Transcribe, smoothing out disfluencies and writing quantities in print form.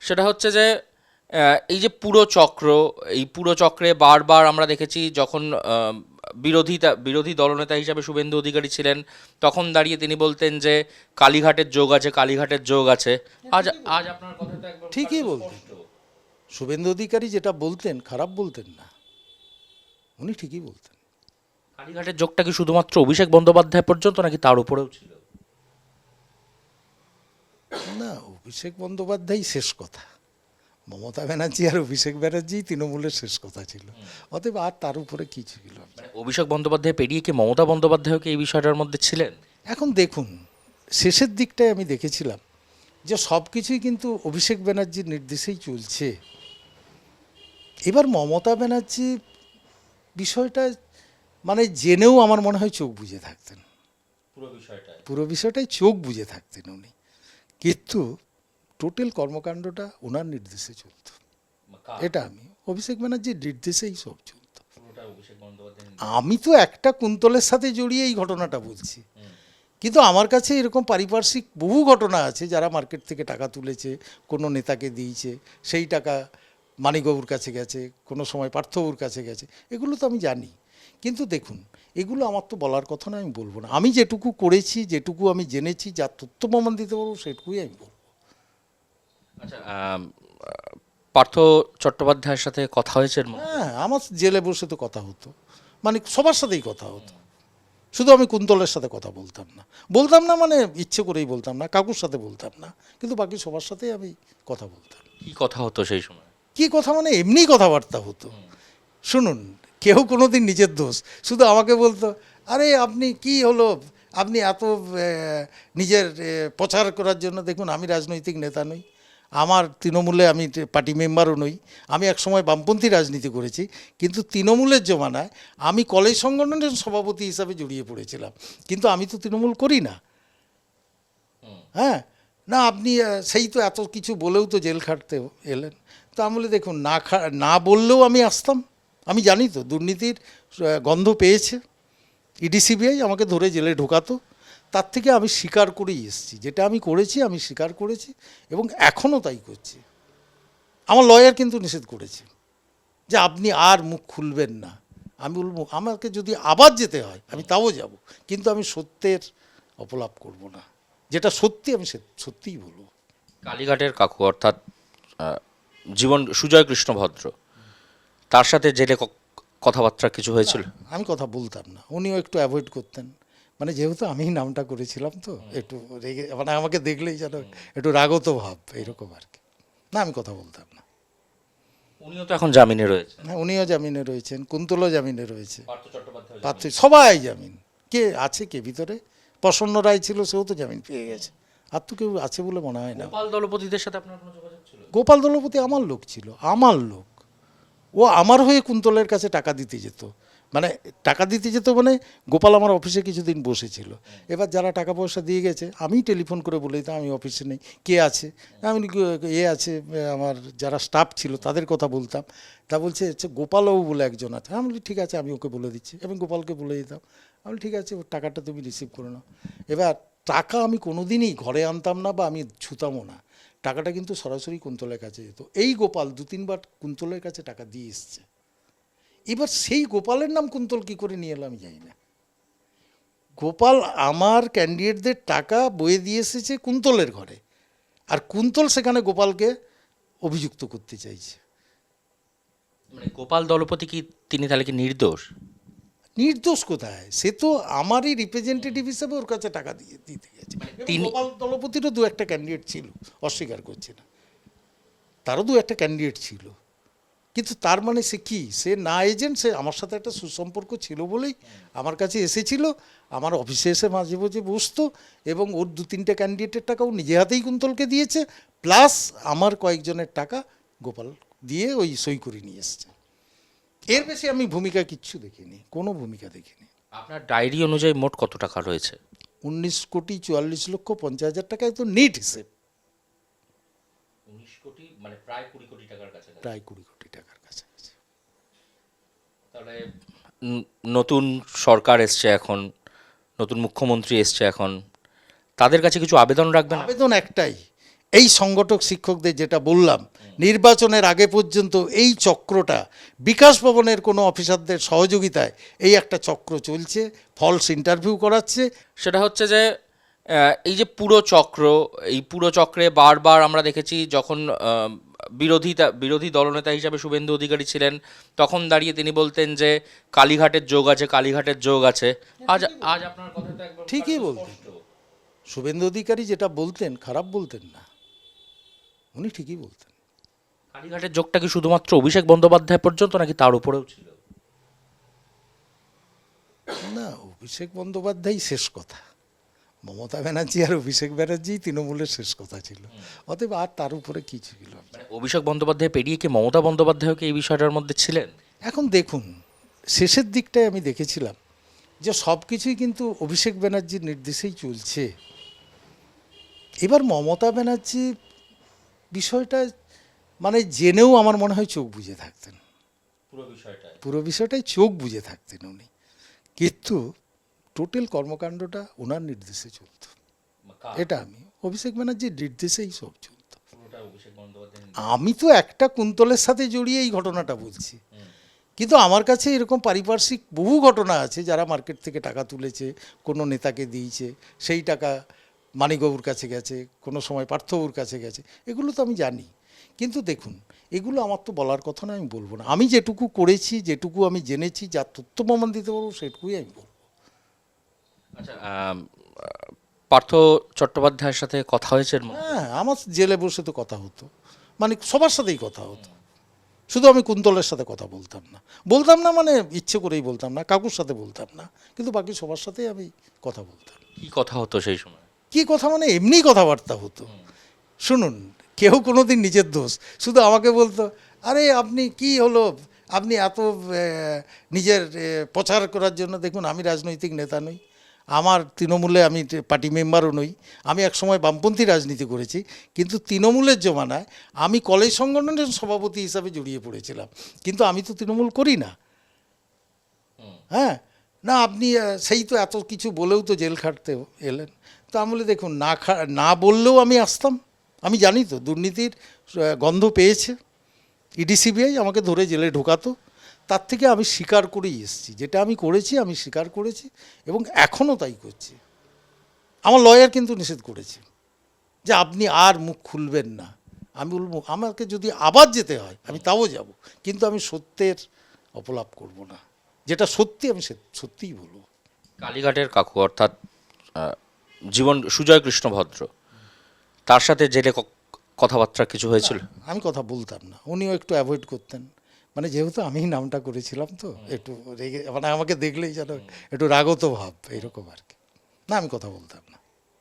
সেটা হচ্ছে যে এই যে পুরো চক্র, এই পুরো চক্রে বারবার আমরা দেখেছি যখন বিরোধী দলনেতা হিসাবে শুভেন্দু অধিকারী ছিলেন, তখন দাঁড়িয়ে তিনি বলতেন যে কালীঘাটের যোগ আছে, কালীঘাটের যোগ আছে। আজ আজ আপনার কথাটা একবার ঠিকই কার্যত বলতেন। স্পষ্ট। শুভেন্দু অধিকারী যেটা বলতেন খারাপ বলতেন না, উনি ঠিকই বলতেন। কালীঘাটের যোগটা কি শুধুমাত্র অভিষেক বন্দ্যোপাধ্যায় পর্যন্ত, নাকি তার উপরেও ছিল? না, অভিষেক বন্দ্যোপাধ্যায় শেষ কথা। মমতা ব্যানার্জি আর অভিষেক ব্যানার্জি তৃণমূলের শেষ কথা ছিল, অতএব আর তার উপরে কি ছিল। মানে অভিষেক বন্দ্যোপাধ্যায় পেরিয়ে কি মমতা বন্দ্যোপাধ্যায় কি এই বিষয়টার মধ্যে ছিলেন? এখন দেখুন, শেষের দিকটায় আমি দেখেছিলাম যে সব কিছুই কিন্তু অভিষেক ব্যানার্জির নির্দেশেই চলছে। এবার মমতা ব্যানার্জি বিষয়টা মানে জেনেও আমার মনে হয় চোখ বুজে থাকতেন, পুরো বিষয়টাই চোখ বুজে থাকতেন উনি, কিন্তু টোটাল কর্মকাণ্ডটা ওনার নির্দেশে চলত। এটা আমি অভিষেক ব্যানার্জির নির্দেশেই সব চলত। আমি তো একটা কুন্তলের সাথে জড়িয়ে এই ঘটনাটা বলছি, কিন্তু আমার কাছে এরকম পারিপার্শ্বিক বহু ঘটনা আছে যারা মার্কেট থেকে টাকা তুলেছে, কোনো নেতাকে দিয়েছে, সেই টাকা মানিকবাবুর কাছে গেছে, কোনো সময় পার্থবাবুর কাছে গেছে, এগুলো তো আমি জানি। কিন্তু দেখুন, এগুলো আমার তো বলার কথা না, আমি বলবো না। আমি যেটুকু করেছি, যেটুকু আমি জেনেছি, যা তথ্য প্রমাণ দিতে পারবো সেটুকুই আমি বলবো। আচ্ছা, পার্থ চট্টোপাধ্যায়ের সাথে কথা হয়েছে এর মধ্যে? হ্যাঁ, আমার জেলে বসে তো কথা হতো, মানে সবার সাথেই কথা হতো। শুধু আমি কুন্তলের সাথে কথা বলতাম না মানে ইচ্ছে করেই বলতাম না, কাকুর সাথে বলতাম না, কিন্তু বাকি সবার সাথেই আমি কথা বলতাম। কি কথা হতো সেই সময়? কি কথা মানে এমনি কথাবার্তা হতো। শুনুন, কেউ কোনো দিন নিজের দোষ, শুধু আমাকে বলতো, আরে আপনি কি হলো, আপনি এত নিজের প্রচার করার জন্য, দেখুন আমি রাজনৈতিক নেতা নই, আমার তৃণমূলে আমি পার্টি মেম্বারও নই, আমি একসময় বামপন্থী রাজনীতি করেছি, কিন্তু তৃণমূলের জমানায় আমি কলেজ সংগঠনের সভাপতি হিসাবে জড়িয়ে পড়েছিলাম, কিন্তু আমি তো তৃণমূল করি না। হ্যাঁ, না আপনি সেই তো এত কিছু বলেও তো জেল খাটতে এলেন। তো আমি বলি, দেখুন না বললেও আমি আসতাম, আমি জানি তো দুর্নীতির গন্ধ পেয়েছে, ইডি সিবিআই আমাকে ধরে জেলে ঢোকাতো, তার থেকে আমি স্বীকার করেই এসেছি, যেটা আমি করেছি আমি স্বীকার করেছি এবং এখনও তাই করছি। আমার লয়ার কিন্তু নিষেধ করেছে যে আপনি আর মুখ খুলবেন না। আমি বলবো আমাকে যদি আবার যেতে হয় আমি তাও যাব, কিন্তু আমি সত্যের অপলাপ করব না, যেটা সত্যি আমি সত্যিই বলবো। কালীঘাটের কাকু অর্থাৎ আহ, জীবন সুজয় কৃষ্ণ ভদ্র, তার সাথে জেলে কথাবার্তা কিছু হয়েছিল? আমি কথা বলতাম না, উনিও একটু অ্যাভয়েড করতেন, মানে যেহেতু আমি নামটা করেছিলাম তো একটু রেগে, মানে আমাকে দেখলেই যেন একটু রাগত ভাব এরকম আর কি। না, আমি কথা বলতাম না। উনিও তো এখন জামিনে রয়েছে। হ্যাঁ, উনিও জামিনে রয়েছেন, কুন্তলও জামিনে রয়েছে, পার্থ চট্টোপাধ্যায় পার্থ, সবাই জামিন। কে আছে কে ভিতরে? প্রসন্ন রায় ছিল, সেও তো জামিন পেয়ে গেছে, আর তো কেউ আছে বলে মনে হয় না। গোপাল দলপতিদের সাথে আপনার কোনো যোগাযোগ ছিল? গোপাল দলপতি আমার লোক ছিল, আমার লোক। ও আমার হয়ে কুন্তলের কাছে টাকা দিতে যেত, মানে টাকা দিতে যেত মানে গোপাল আমার অফিসে কিছুদিন বসেছিল, এবার যারা টাকা পয়সা দিয়ে গেছে আমি টেলিফোন করে বলে দিতাম আমি অফিসে নেই, কে আছে, আমি এ আছে, আমার যারা স্টাফ ছিল তাদের কথা বলতাম। তা বলছে হচ্ছে গোপালবাবু বলে একজন আছে, আমি বলি ঠিক আছে আমি ওকে বলে দিচ্ছি, এবং গোপালকে বলে দিতাম, আমি বলি ঠিক আছে ওর টাকাটা তুমি রিসিভ করে নাও। এবার টাকা আমি কোনো দিনই ঘরে আনতাম না বা আমি ছুতামও না, টাকাটা কিন্তু সরাসরি কুন্তলের কাছে যেত। এই গোপাল 2-3 বার কুন্তলের কাছে টাকা দিয়ে এসছে, এবার সেই গোপালের নাম কুন্তল কী করে নিয়ে এলো আমি জানি না। গোপাল আমার ক্যান্ডিডেটদের টাকা বয়ে দিয়ে এসেছে কুন্তলের ঘরে, আর কুন্তল সেখানে গোপালকে অভিযুক্ত করতে চাইছে। মানে গোপাল দলপতি কি তিনি তাহলে কি নির্দোষ? নির্দোষ কোথায়, সে তো আমারই রিপ্রেজেন্টেটিভ হিসেবে ওর কাছে টাকা দিয়ে দিতে গেছে। এবং গোপাল দলপতিরও 2-1টা ক্যান্ডিডেট ছিল, অস্বীকার করছে না, তারও 2-1টা ক্যান্ডিডেট ছিল, কিন্তু তার মানে সে কি, সে না এজেন্ট, সে আমার সাথে একটা সুসম্পর্ক ছিল বলেই আমার কাছে এসেছিল, আমার অফিসে এসে মাঝে মাঝে বসতো, এবং ওর 2-3টে ক্যান্ডিডেটের টাকা ও নিজে হাতেই কুন্তলকে দিয়েছে, প্লাস আমার কয়েকজনের টাকা গোপাল দিয়ে ওই সই করে নিয়ে এসছে। এর বেশি আমি ভূমিকা কিচ্ছু দেখিনি, কোনো ভূমিকা দেখিনি। আপনার ডায়েরি অনুযায়ী মোট কত টাকা রয়েছে? 19,44,50,000 টাকায় তো নিট হিসেব, 19 কোটি, মানে প্রায় 20 কোটি টাকার কাছে। প্রায় 20 কোটি টাকার কাছাকাছি। তাহলে নতুন সরকার এসছে এখন, নতুন মুখ্যমন্ত্রী এসছে এখন, তাদের কাছে কিছু আবেদন রাখবেন? আবেদন একটাই, এই সংগঠক শিক্ষকদের যেটা বললাম, নির্বাচনের আগে পর্যন্ত এই চক্রটা বিকাশ ভবনের কোনো অফিসারদের সহযোগিতায় এই একটা চক্র চলছে, ফলস ইন্টারভিউ করাচ্ছে। সেটা হচ্ছে যে এই যে পুরো চক্র, এই পুরো চক্রে বারবার আমরা দেখেছি যখন বিরোধী দলনেতা হিসাবে শুভেন্দু অধিকারী ছিলেন, তখন দাঁড়িয়ে তিনি বলতেন যে কালীঘাটের যোগ আছে, কালীঘাটের যোগ আছে। আজ আজ আপনার কথা তো একবার ঠিকই বলতেন। শুভেন্দু অধিকারী যেটা বলতেন খারাপ বলতেন না, উনি ঠিকই বলতেন। কালীঘাটের যোগটা কি শুধুমাত্র অভিষেক বন্দ্যোপাধ্যায় পর্যন্ত, নাকি তার উপরেও ছিল? না, অভিষেক বন্দ্যোপাধ্যায় শেষ কথা, মমতা ব্যানার্জি আর অভিষেক ব্যানার্জি তৃণমূলের শেষ কথা ছিল, অতএব আর তার উপরে কি ছিল? মানে অভিষেক বন্দ্যোপাধ্যায় পেরিয়ে কি মমতা বন্দ্যোপাধ্যায়কে এই বিষয়টার মধ্যে ছিলেন? এখন দেখুন, শেষের দিকটায় আমি দেখেছিলাম যে সব কিছুই কিন্তু অভিষেক ব্যানার্জির নির্দেশেই চলছে। এবার মমতা ব্যানার্জি বিষয়টা মানে জেনেও আমার মনে হয় চোখ বুজে থাকতেন, পুরো বিষয়টাই চোখ বুজে থাকতেন উনি, কিন্তু টোটাল কর্মকাণ্ডটা ওনার নির্দেশে চলত। এটা আমি অভিষেক ব্যানার্জির নির্দেশেই সব চলত। আমি তো একটা কুন্তলের সাথে জড়িয়ে এই ঘটনাটা বলছি, কিন্তু আমার কাছে এরকম পারিপার্শ্বিক বহু ঘটনা আছে, যারা মার্কেট থেকে টাকা তুলেছে, কোনো নেতাকে দিয়েছে, সেই টাকা মানিকবাবুর কাছে গেছে, কোনো সময় পার্থবাবুর কাছে গেছে, এগুলো তো আমি জানি। কিন্তু দেখুন, এগুলো আমার তো বলার কথা না, আমি বলবো না। আমি যেটুকু করেছি, যেটুকু আমি জেনেছি, যা তথ্য প্রমাণ দিতে পারবো সেটুকুই আমি বলবো। আচ্ছা, পার্থ চট্টোপাধ্যায়ের সাথে কথা হয়েছে এর মধ্যে? হ্যাঁ, আমার জেলে বসে তো কথা হতো, মানে সবার সাথেই কথা হতো, শুধু আমি কুন্তলের সাথে কথা বলতাম না মানে ইচ্ছে করেই বলতাম না, কাকুর সাথে বলতাম না, কিন্তু বাকি সবার সাথেই আমি কথা বলতাম। কি কথা হতো সেই সময়? কি কথা মানে এমনি কথাবার্তা হতো। শুনুন, কেউ কোনোদিন নিজের দোষ শুধু আমাকে বলতো, আরে আপনি কি হলো, আপনি এত নিজের প্রচার করার জন্য, দেখুন আমি রাজনৈতিক নেতা নই, আমার তৃণমূলে আমি পার্টি মেম্বারও নই, আমি একসময় বামপন্থী রাজনীতি করেছি, কিন্তু তৃণমূলের জমানায় আমি কলেজ সংগঠনের সভাপতি হিসাবে জড়িয়ে পড়েছিলাম, কিন্তু আমি তো তৃণমূল করি না। হ্যাঁ, না আপনি সেই তো এত কিছু বলেও তো জেল খাটতে এলেন। তো আমি বলি, দেখুন না বললেও আমি আসতাম, আমি জানি তো দুর্নীতির গন্ধ পেয়েছে ইডি সিবিআই, আমাকে ধরে জেলে ঢোকাতো, তার থেকে আমি স্বীকার করেই এসেছি, যেটা আমি করেছি আমি স্বীকার করেছি এবং এখনও তাই করছি। আমার লয়ার কিন্তু নিষেধ করেছে যে আপনি আর মুখ খুলবেন না। আমি বলবো, আমাকে যদি আবার যেতে হয় আমি তাও যাব, কিন্তু আমি সত্যের অপলাপ করব না, যেটা সত্যি আমি সত্যিই বলবো। কালীঘাটের কাকু অর্থাৎ জীবন সুজয় কৃষ্ণ ভদ্র, তার সাথে জেলে কথাবার্তা কিছু হয়েছিল? আমি কথা বলতাম না, উনিও একটু অ্যাভয়েড করতেন, মানে যেহেতু আমি নামটা করেছিলাম তো একটু রেগে, মানে আমাকে দেখলেই যেন একটু রাগত ভাব, এরকম আর কি। না, আমি কথা বলতাম না।